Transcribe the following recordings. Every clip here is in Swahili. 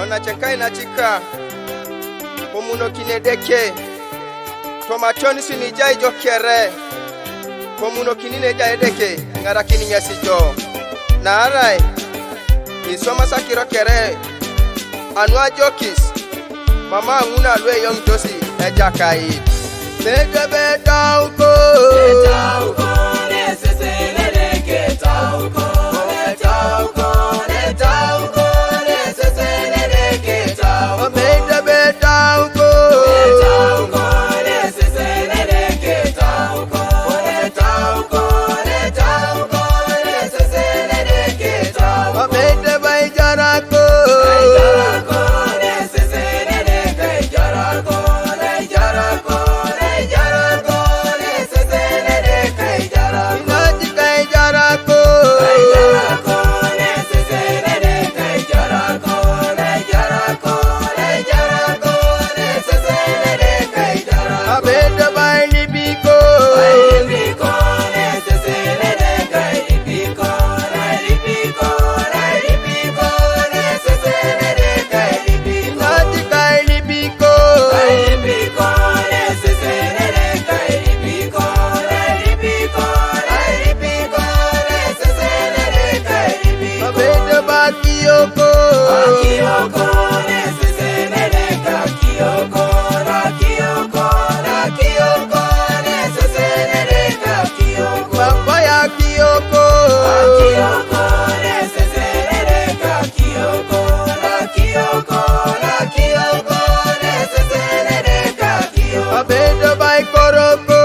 Ona chenkai na chika Pomuno kinedeke Tomatoni sinijai jo kere Pomuno kinine jai deke Ngara kini nyasi jo Na arai Isoma sakiro kere Anwa jokis Mama nguna lwe yong josi Eja kai Medebe tauko Tauko Nesesele deke tauko Tauko Tauko Nesesele deke tauko Medebe tauko Tauko Nesesele deke tauko Tauko Tauko Nesesele deke tauko Medebe jarako Jarako Nesesele deke jarako Jarako Jarako Nesesele deke jarako Inaji kai jarako Jarako Nesesele deke jarako Jarako Jarako Nesesele deke jarako Medebe libiko Lipiko Nesesele deke lipiko Lipiko Lipiko Nesesele deke lipiko Inaji kai libiko Lipiko Nesesele deke lipiko Lipiko Lipiko Nesesele deke lipiko Medebe kiyoko Kyoko Nesesele deke Kyoko Kyoko Kyoko Nesesele deke Kyoko Papaya kiyoko Kyoko Nesesele deke Kyoko Kyoko Kyoko Nesesele deke Kyoko Medebe koroko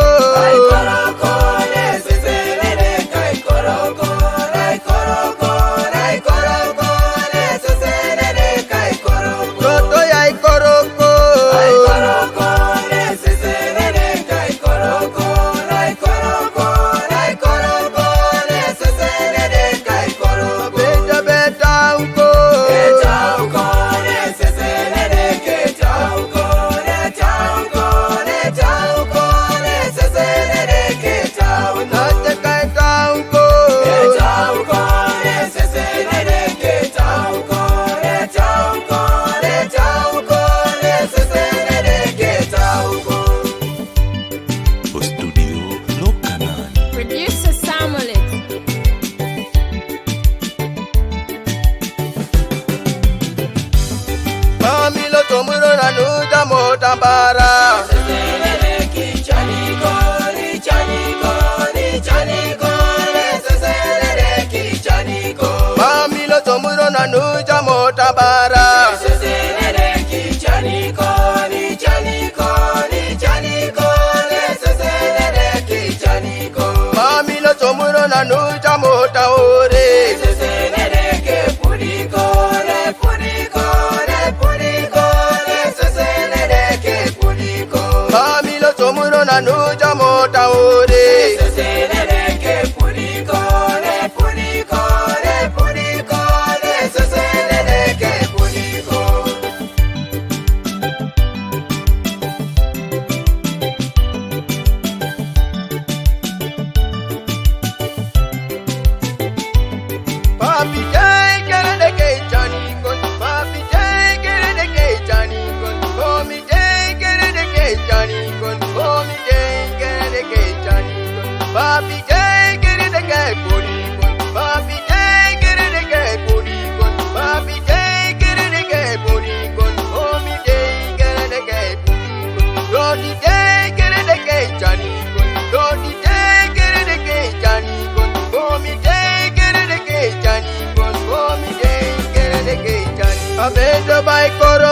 Koroko Nesesele deke koroko Koroko Koroko Nesesele deke koroko Roto ya koroko Koroko Nesesele deke koroko Koroko Koroko Nesesele deke koroko Medebe tauko Tauko Nesesele deke tauko Tauko Nesesele deke tauko Inaji kai tauko Tauko Nesesele deke tauko Tauko Nesesele deke tauko O studio no canal. Producer Samuel. Mamilo tomuro na nuja motambara Nesesele deke chaniko Chaniko Nesesele deke chaniko Mamilo tomuro na nuja motambara Nesesele deke chaniko Chaniko Nesesele deke chaniko Mamilo tomuro na nuja motaore Nesesele deke puriko Nesesele deke puriko Mamilo tomuro na nuja motaore Nesesele deke puriko Nesesele deke puriko Papi jai kere de ke chaniko Papi jai kere de ke chaniko Komi jai kere de ke chaniko Komi jai kere de ke chaniko Papi jai kere de ke puriko Papi jai kere de ke puriko Papi jai kere de ke puriko Komi jai kere de ke puriko Roti jai kere de ke chaniko Roti jai kere de ke chaniko Komi jai kere de ke chaniko Komi jai kere de ke chaniko Abedo bai koro